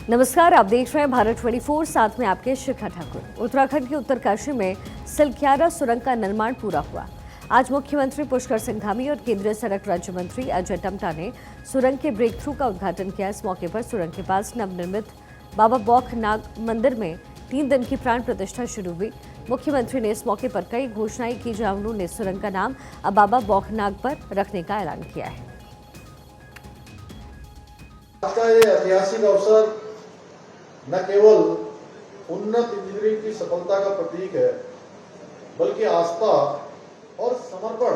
नमस्कार, आप देख रहे हैं भारत 24, साथ में आपके शिखा ठाकुर। उत्तराखंड के उत्तरकाशी में सिलक्यारा सुरंग का निर्माण पूरा हुआ। आज मुख्यमंत्री पुष्कर सिंह धामी और केंद्रीय सड़क राज्य मंत्री अजय टम्टा ने सुरंग के ब्रेक थ्रू का उद्घाटन किया। इस मौके पर सुरंग के पास नवनिर्मित बाबा बौखनाग मंदिर में 3 दिन की प्राण प्रतिष्ठा शुरू हुई। मुख्यमंत्री ने इस मौके पर कई घोषणाएं की, जहां उन्होंने सुरंग का नाम अब बाबा बौखनाग पर रखने का ऐलान किया है। आज का ये ऐतिहासिक अवसर न केवल उन्नत इंजीनियरिंग की सफलता का प्रतीक है, बल्कि आस्था और समर्पण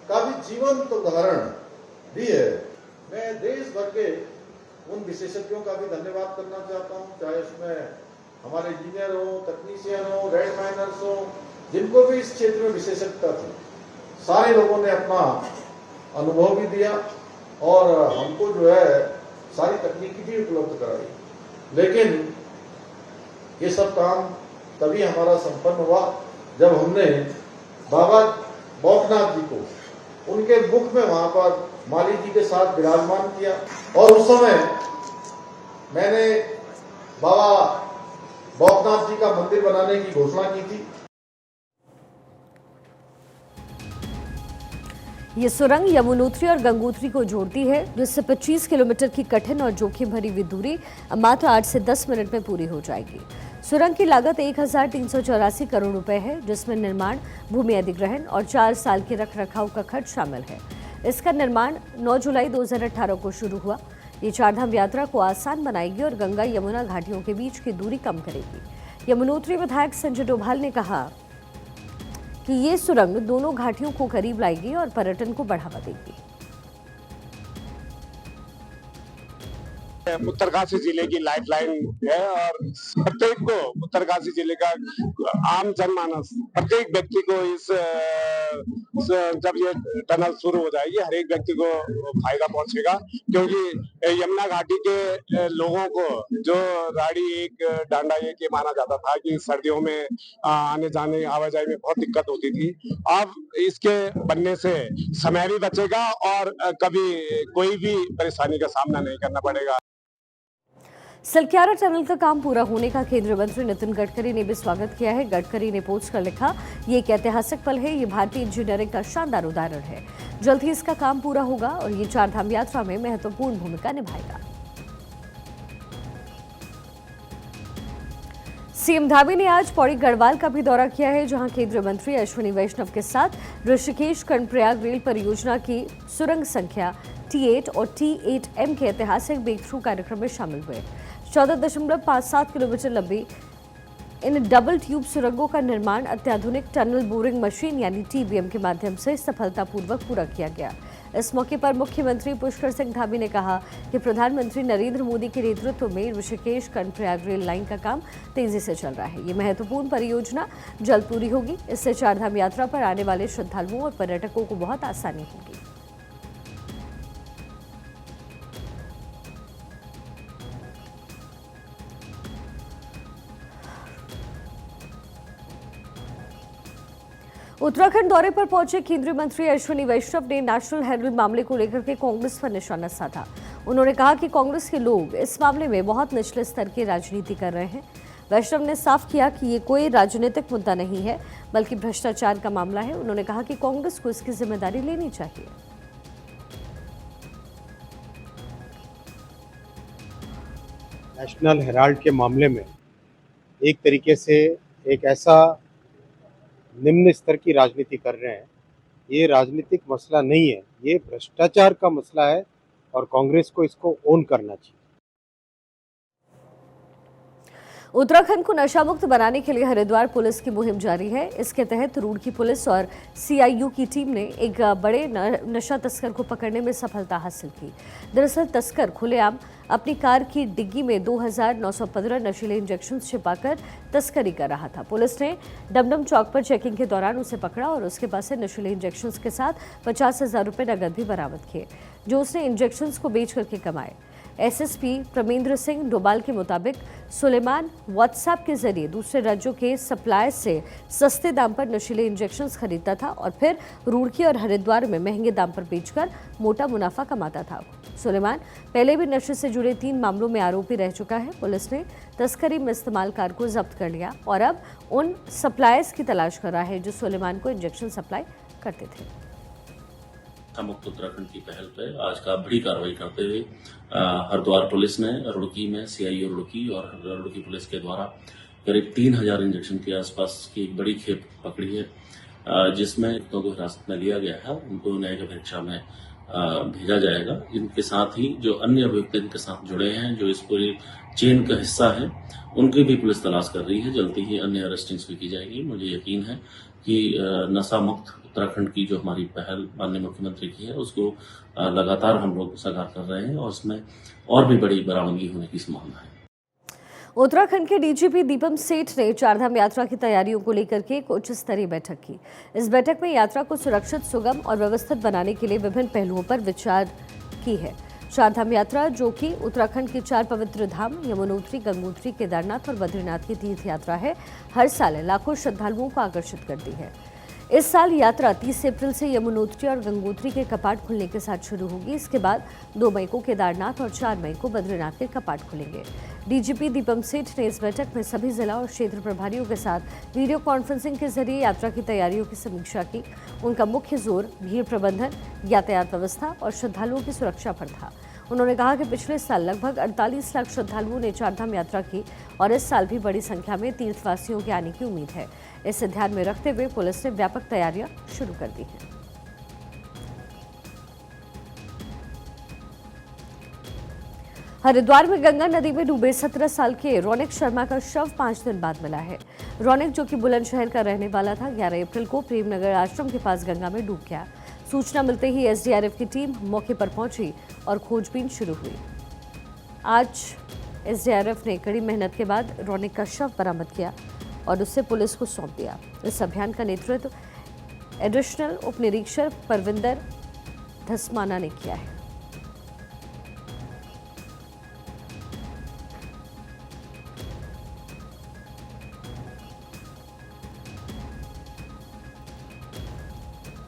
का भी जीवंत उदाहरण भी है। मैं देश भर के उन विशेषज्ञों का भी धन्यवाद करना चाहता हूं, चाहे उसमें हमारे इंजीनियर हो, तकनीशियन हो, रेड माइनर्स हो, जिनको भी इस क्षेत्र में विशेषज्ञता थी। सारे लोगों ने अपना अनुभव भी दिया और हमको जो है सारी तकनीकी भी उपलब्ध कराई। लेकिन ये सब काम तभी हमारा संपन्न हुआ जब हमने बाबा बौखनाथ जी को उनके मुख में वहां पर माली जी के साथ विराजमान किया और उस समय मैंने बाबा बौखनाथ जी का मंदिर बनाने की घोषणा की थी। ये सुरंग यमुनोत्री और गंगोत्री को जोड़ती है, जिससे 25 किलोमीटर की कठिन और जोखिम भरी हुई दूरी मात्र 8 से 10 मिनट में पूरी हो जाएगी। सुरंग की लागत 1384 करोड़ रुपए है, जिसमें निर्माण, भूमि अधिग्रहण और 4 साल के रखरखाव का खर्च शामिल है। इसका निर्माण 9 जुलाई 2018 को शुरू हुआ। ये चारधाम यात्रा को आसान बनाएगी और गंगा यमुना घाटियों के बीच की दूरी कम करेगी। यमुनोत्री विधायक संजय डोभाल ने कहा कि ये सुरंग दोनों घाटियों को करीब लाएगी और पर्यटन को बढ़ावा देगी। उत्तरकाशी जिले की लाइफलाइन है और प्रत्येक को उत्तरकाशी जिले का आम जनमानस, प्रत्येक व्यक्ति को इस जब ये टनल शुरू हो जाएगी, हर एक व्यक्ति को फायदा पहुंचेगा। क्योंकि यमुना घाटी के लोगों को जो राड़ी एक डांडा एक ये माना जाता था कि सर्दियों में आने जाने आवाजाही में बहुत दिक्कत होती थी, अब इसके बनने से समय भी बचेगा और कभी कोई भी परेशानी का सामना नहीं करना पड़ेगा। सिलक्यारा टनल का काम पूरा होने का केंद्रीय मंत्री नितिन गडकरी ने भी स्वागत किया है। गडकरी ने पोस्ट कर लिखा, ये एक ऐतिहासिक पल है, ये भारतीय इंजीनियरिंग का शानदार उदाहरण है। जल्द ही इसका काम पूरा होगा और ये चारधाम यात्रा में महत्वपूर्ण भूमिका निभाएगा। सीएम धामी ने आज पौड़ी गढ़वाल का भी दौरा किया है, जहां केंद्रीय मंत्री अश्विनी वैष्णव के साथ ऋषिकेश कर्णप्रयाग रेल परियोजना की सुरंग संख्या T8 और T8M के ऐतिहासिक ब्रेक थ्रू कार्यक्रम में शामिल हुए। 14.57 किलोमीटर लंबी इन डबल ट्यूब सुरंगों का निर्माण अत्याधुनिक टनल बोरिंग मशीन यानी TBM के माध्यम से सफलतापूर्वक पूरा किया गया। इस मौके पर मुख्यमंत्री पुष्कर सिंह धामी ने कहा कि प्रधानमंत्री नरेंद्र मोदी के नेतृत्व में ऋषिकेश कर्णप्रयाग रेल लाइन का काम तेजी से चल रहा है। ये महत्वपूर्ण परियोजना जल्द पूरी होगी। इससे चारधाम यात्रा पर आने वाले श्रद्धालुओं और पर्यटकों को बहुत आसानी होगी। उत्तराखंड दौरे पर पहुंचे केंद्रीय मंत्री अश्विनी वैष्णव ने नेशनल हेराल्ड मामले को लेकर के कांग्रेस पर निशाना साधा। उन्होंने कहा कि कांग्रेस के लोग इस मामले में बहुत निचले स्तर की राजनीति कर रहे हैं। वैष्णव ने साफ किया कि ये कोई राजनीतिक मुद्दा नहीं है, बल्कि भ्रष्टाचार का मामला है। उन्होंने कहा कि कांग्रेस को इसकी जिम्मेदारी लेनी चाहिए। नेशनल हेराल्ड के मामले में एक तरीके से एक ऐसा निम्न स्तर की राजनीति कर रहे हैं। ये राजनीतिक मसला नहीं है, ये भ्रष्टाचार का मसला है और कांग्रेस को इसको ओन करना चाहिए। उत्तराखंड को नशा मुक्त बनाने के लिए हरिद्वार पुलिस की मुहिम जारी है। इसके तहत रुड़की पुलिस और CIU की टीम ने एक बड़े नशा तस्कर को पकड़ने में सफलता हासिल की। दरअसल तस्कर खुलेआम अपनी कार की डिग्गी में 2915 नशीले इंजेक्शन छिपाकर तस्करी कर रहा था। पुलिस ने डमडम चौक पर चेकिंग के दौरान उसे पकड़ा और उसके पास से नशीले इंजेक्शन के साथ 50,000 रुपये नकद भी बरामद किए, जो उसने इंजेक्शन को बेच करके कमाए। SSP प्रमेंद्र सिंह डोभाल के मुताबिक सुलेमान व्हाट्सएप के जरिए दूसरे राज्यों के सप्लायर से सस्ते दाम पर नशीले इंजेक्शंस खरीदता था और फिर रुड़की और हरिद्वार में महंगे दाम पर बेचकर मोटा मुनाफा कमाता था। सुलेमान पहले भी नशे से जुड़े 3 मामलों में आरोपी रह चुका है। पुलिस ने तस्करी में इस्तेमाल कार को जब्त कर लिया और अब उन सप्लायर्स की तलाश कर रहा है जो सुलेमान को इंजेक्शन सप्लाई करते थे। मुक्त उत्तराखंड की पहल पर आज का बड़ी कार्रवाई करते हुए हरिद्वार पुलिस ने रुड़की में सीआईओ रुड़की और रुड़की पुलिस के द्वारा करीब 3000 इंजेक्शन के आसपास की एक बड़ी खेप पकड़ी है, जिसमें युवकों को हिरासत में लिया गया है। उनको न्यायिक परीक्षा में भेजा जाएगा। इनके साथ ही जो अन्य अभियुक्त इनके साथ जुड़े हैं, जो इस पूरी चेन का हिस्सा है, उनकी भी पुलिस तलाश कर रही है। जल्दी ही अन्य अरेस्टिंग्स भी की जाएगी। मुझे यकीन है कि नशा मुक्त उत्तराखंड की जो हमारी पहल माननीय मुख्यमंत्री की है, उसको लगातार हम लोग साकार कर रहे हैं और उसमें और भी बड़ी बरामदगी होने की संभावना है। उत्तराखंड के डीजीपी दीपम सेठ ने चारधाम यात्रा की तैयारियों को लेकर के एक उच्च स्तरीय बैठक की। इस बैठक में यात्रा को सुरक्षित, सुगम और व्यवस्थित बनाने के लिए विभिन्न पहलुओं पर विचार की है। चारधाम यात्रा, जो कि उत्तराखंड के 4 पवित्र धाम यमुनोत्री, गंगोत्री, केदारनाथ और बद्रीनाथ की तीर्थ यात्रा है, हर साल लाखों श्रद्धालुओं को आकर्षित करती है। इस साल यात्रा 30 अप्रैल से यमुनोत्री और गंगोत्री के कपाट खुलने के साथ शुरू होगी। इसके बाद 2 मई को केदारनाथ और 4 मई को बद्रीनाथ के कपाट खुलेंगे। डीजीपी दीपम सेठ ने इस बैठक में सभी जिला और क्षेत्र प्रभारियों के साथ वीडियो कॉन्फ्रेंसिंग के जरिए यात्रा की तैयारियों की समीक्षा की। उनका मुख्य जोर भीड़ प्रबंधन, यातायात व्यवस्था और श्रद्धालुओं की सुरक्षा पर था। उन्होंने कहा कि पिछले साल लगभग 48 लाख श्रद्धालुओं ने चारधाम यात्रा की और इस साल भी बड़ी संख्या में तीर्थवासियों के आने की उम्मीद है। इसे ध्यान में रखते हुए पुलिस ने व्यापक तैयारियां शुरू कर दी हैं। हरिद्वार में गंगा नदी में डूबे 17 साल के रौनक शर्मा का शव 5 दिन बाद मिला है। रौनक, जो कि बुलंदशहर का रहने वाला था, 11 अप्रैल को प्रेमनगर आश्रम के पास गंगा में डूब गया। सूचना मिलते ही एसडीआरएफ की टीम मौके पर पहुंची और खोजबीन शुरू हुई। आज एसडीआरएफ ने कड़ी मेहनत के बाद रौनक का शव बरामद किया और उसे पुलिस को सौंप दिया। इस अभियान का नेतृत्व एडिशनल उप निरीक्षक परविंदर धसमाना ने किया है।